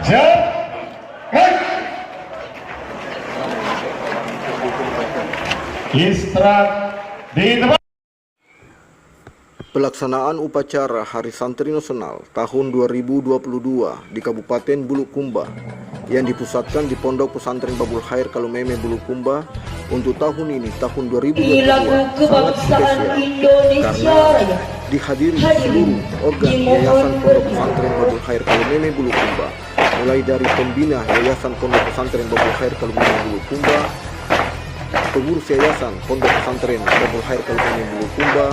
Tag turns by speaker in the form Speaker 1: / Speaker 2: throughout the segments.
Speaker 1: Siap. Istirahat di tempat.
Speaker 2: Pelaksanaan upacara Hari Santri Nasional tahun 2022 di Kabupaten Bulukumba yang dipusatkan di Pondok Pesantren Babul Khair Kalumeme Bulukumba untuk tahun ini, tahun 2022, sangat spesial karena dihadiri seluruh organ Yayasan Pondok Pesantren Babul Khair Kalumeme Bulukumba, mulai dari pembina Yayasan Pondok Pesantren Babul Khair Kalumeme Bulukumba, pengurus Yayasan Pondok Pesantren Babul Khair Kalumeme Bulukumba,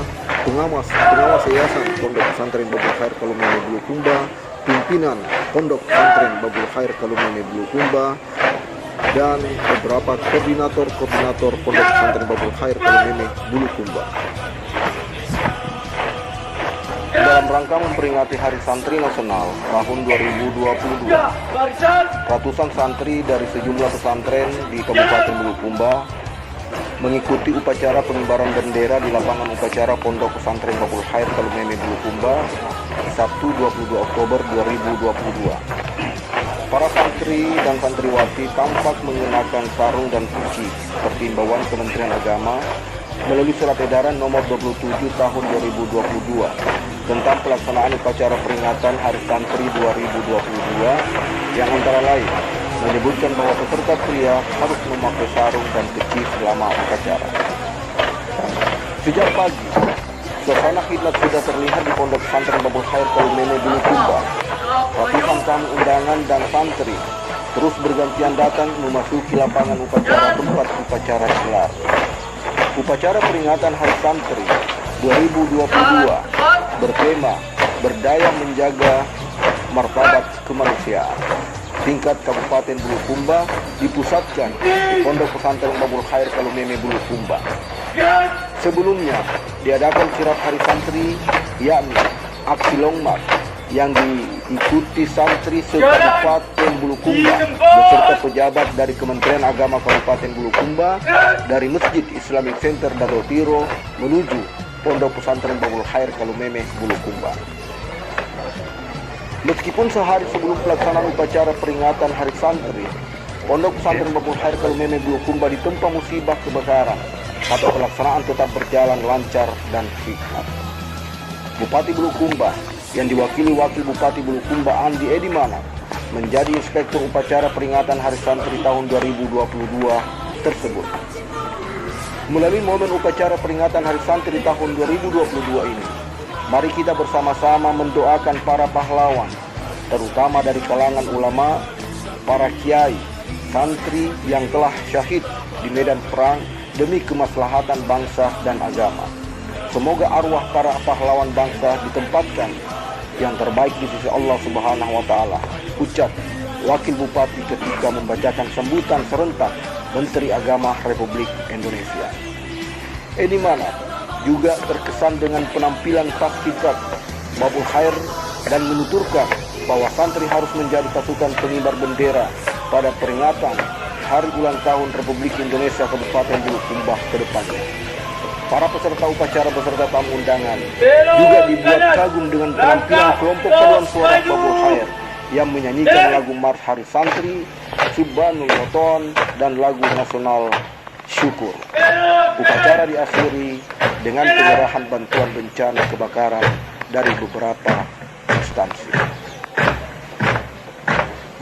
Speaker 2: pengawas Yayasan Pondok Pesantren Babul Khair Kalumeme Bulukumba, pimpinan Pondok Pesantren Babul Khair Kalumeme Bulukumba, dan beberapa koordinator Pondok Pesantren Babul Khair Kalumeme Bulukumba. Dalam rangka memperingati Hari Santri Nasional tahun 2022, ratusan santri dari sejumlah pesantren di Kabupaten Bulukumba mengikuti upacara pengibaran bendera di lapangan upacara Pondok Pesantren Babul Khair Kalumeme Bulukumba Sabtu 22 Oktober 2022. Para santri dan santriwati tampak mengenakan sarung dan peci seperti imbauan Kementerian Agama melalui surat edaran nomor 27 tahun 2022 tentang pelaksanaan upacara peringatan Hari Santri 2022 yang antara lain menyebutkan bahwa peserta pria harus memakai sarung dan peci selama upacara. Sejak pagi, suasana khidmat sudah terlihat di Pondok Pesantren Babul Khair Kalumeme Bulukumba. Ratusan tamu undangan dan santri terus bergantian datang memasuki lapangan upacara tempat upacara digelar. Upacara peringatan Hari Santri 2022 bertema Berdaya Menjaga Martabat Kemanusiaan tingkat Kabupaten Bulukumba dipusatkan di Pondok Pesantren Babul Khair Kalumeme Bulukumba. Sebelumnya diadakan kirap Hari Santri, yakni aksi long march yang diikuti santri se-Kabupaten Bulukumba beserta pejabat dari Kementerian Agama Kabupaten Bulukumba dari Masjid Islamic Center Dago Tiro menuju Pondok Pesantren Babul Khair Kalumeme Bulukumba. Meskipun sehari sebelum pelaksanaan upacara peringatan Hari Santri, Pondok Pesantren Babul Khair Kalumeme Bulukumba ditempa musibah kebakaran, tapi pelaksanaan tetap berjalan lancar dan hikmat. Bupati Bulukumba yang diwakili Wakil Bupati Bulukumba Andi Edimana menjadi inspektur upacara peringatan Hari Santri tahun 2022 tersebut. Melalui momen upacara peringatan Hari Santri tahun 2022 ini, mari kita bersama-sama mendoakan para pahlawan, terutama dari kalangan ulama, para kiai, santri yang telah syahid di medan perang demi kemaslahatan bangsa dan agama. Semoga arwah para pahlawan bangsa ditempatkan yang terbaik di sisi Allah Subhanahu wa Ta'ala, ucap Wakil Bupati ketika membacakan sambutan serentak Menteri Agama Republik Indonesia. Edimana juga terkesan dengan penampilan paskibraka Babul Khair dan menuturkan bahwa santri harus menjadi pasukan pengibar bendera pada peringatan Hari Ulang Tahun Republik Indonesia Kabupaten Bulukumba ke depannya. Para peserta upacara beserta tamu undangan juga dibuat kagum dengan penampilan kelompok paduan suara Babul Khair yang menyanyikan lagu Mars Hari Santri, Subhanul Waton, dan lagu nasional Syukur. Upacara diakhiri dengan penyerahan bantuan bencana kebakaran dari beberapa instansi.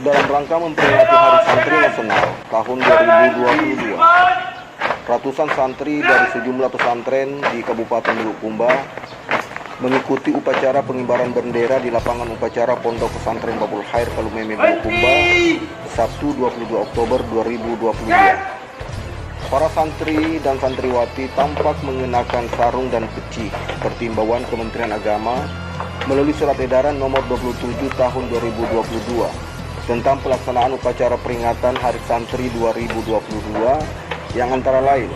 Speaker 2: Dalam rangka memperingati Hari Santri Nasional tahun 2022, ratusan santri dari sejumlah pesantren di Kabupaten Bulukumba mengikuti upacara pengibaran bendera di lapangan upacara Pondok Pesantren Babul Khair Kalumeme Bulukumba Sabtu 22 Oktober 2022. Para santri dan santriwati tampak mengenakan sarung dan peci seperti imbauan Kementerian Agama melalui surat edaran nomor 27 tahun 2022 tentang pelaksanaan upacara peringatan Hari Santri 2022 yang antara lain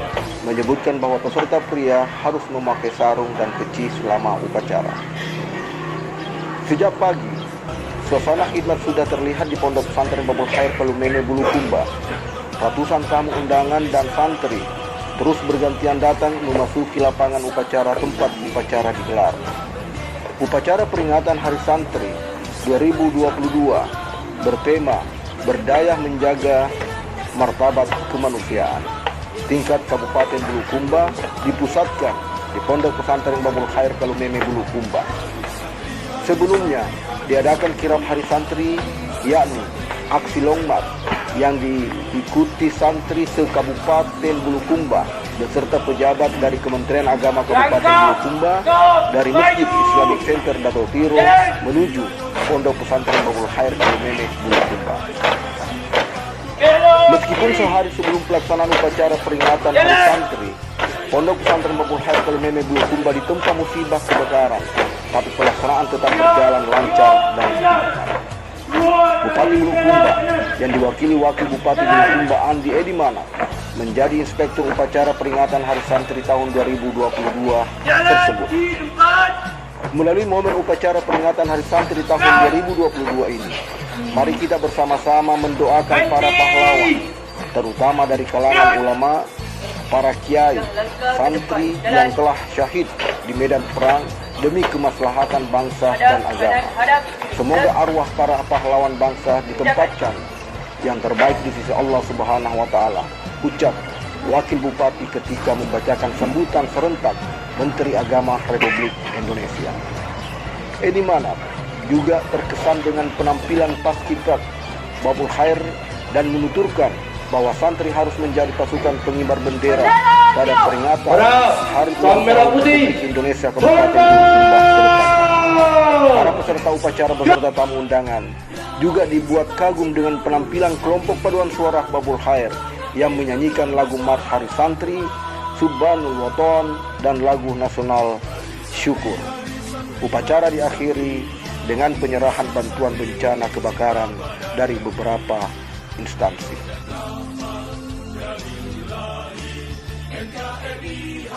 Speaker 2: menyebutkan bahwa peserta pria harus memakai sarung dan peci selama upacara. Sejak pagi, suasana khidmat sudah terlihat di Pondok Pesantren Babul Khair Kalumeme Bulukumba. Ratusan tamu undangan dan santri terus bergantian datang memasuki lapangan upacara tempat upacara digelar. Upacara peringatan Hari Santri 2022 bertema berdaya menjaga martabat kemanusiaan tingkat Kabupaten Bulukumba dipusatkan di Pondok Pesantren Babul Khair Kalumeme Bulukumba. Sebelumnya diadakan kirap hari santri, yakni aksi long march yang diikuti santri se-Kabupaten Bulukumba beserta pejabat dari Kementerian Agama Kabupaten Bulukumba dari Masjid Islamic Center Dato Tiro menuju Pondok Pesantren Babul Khair Kalumeme Bulukumba. Meskipun sehari sebelum pelaksanaan upacara peringatan hari santri, Pondok Pesantren Babul Khair Kalumeme Bulukumba ditempa musibah kebakaran, tapi pelaksanaan tetap berjalan lancar dan lancar. Bupati Bulukumba yang diwakili Wakil Bupati Bulukumba Andi Edimana menjadi inspektur upacara peringatan Hari Santri tahun 2022 tersebut. Melalui momen upacara peringatan Hari Santri tahun 2022 ini, mari kita bersama-sama mendoakan para pahlawan, terutama dari kalangan ulama, para kiai, santri yang telah syahid di medan perang demi kemaslahatan bangsa dan agama. Semoga arwah para pahlawan bangsa ditempatkan yang terbaik di sisi Allah Subhanahu wa Ta'ala, ucap Wakil Bupati ketika membacakan sambutan serentak Menteri Agama Republik Indonesia. Edimana juga terkesan dengan penampilan paskibrat Babul Khair dan menuturkan bahwa santri harus menjadi pasukan pengibar bendera pada peringatan Hari Ulang Tahun Republik Indonesia Kabupaten Bulukumba ke depan. Para peserta upacara beserta tamu undangan juga dibuat kagum dengan penampilan kelompok paduan suara Babul Khair yang menyanyikan lagu Mars Hari Santri, Subhanul Waton, dan lagu nasional Syukur. Upacara diakhiri dengan penyerahan bantuan bencana kebakaran dari beberapa instansi. NKRI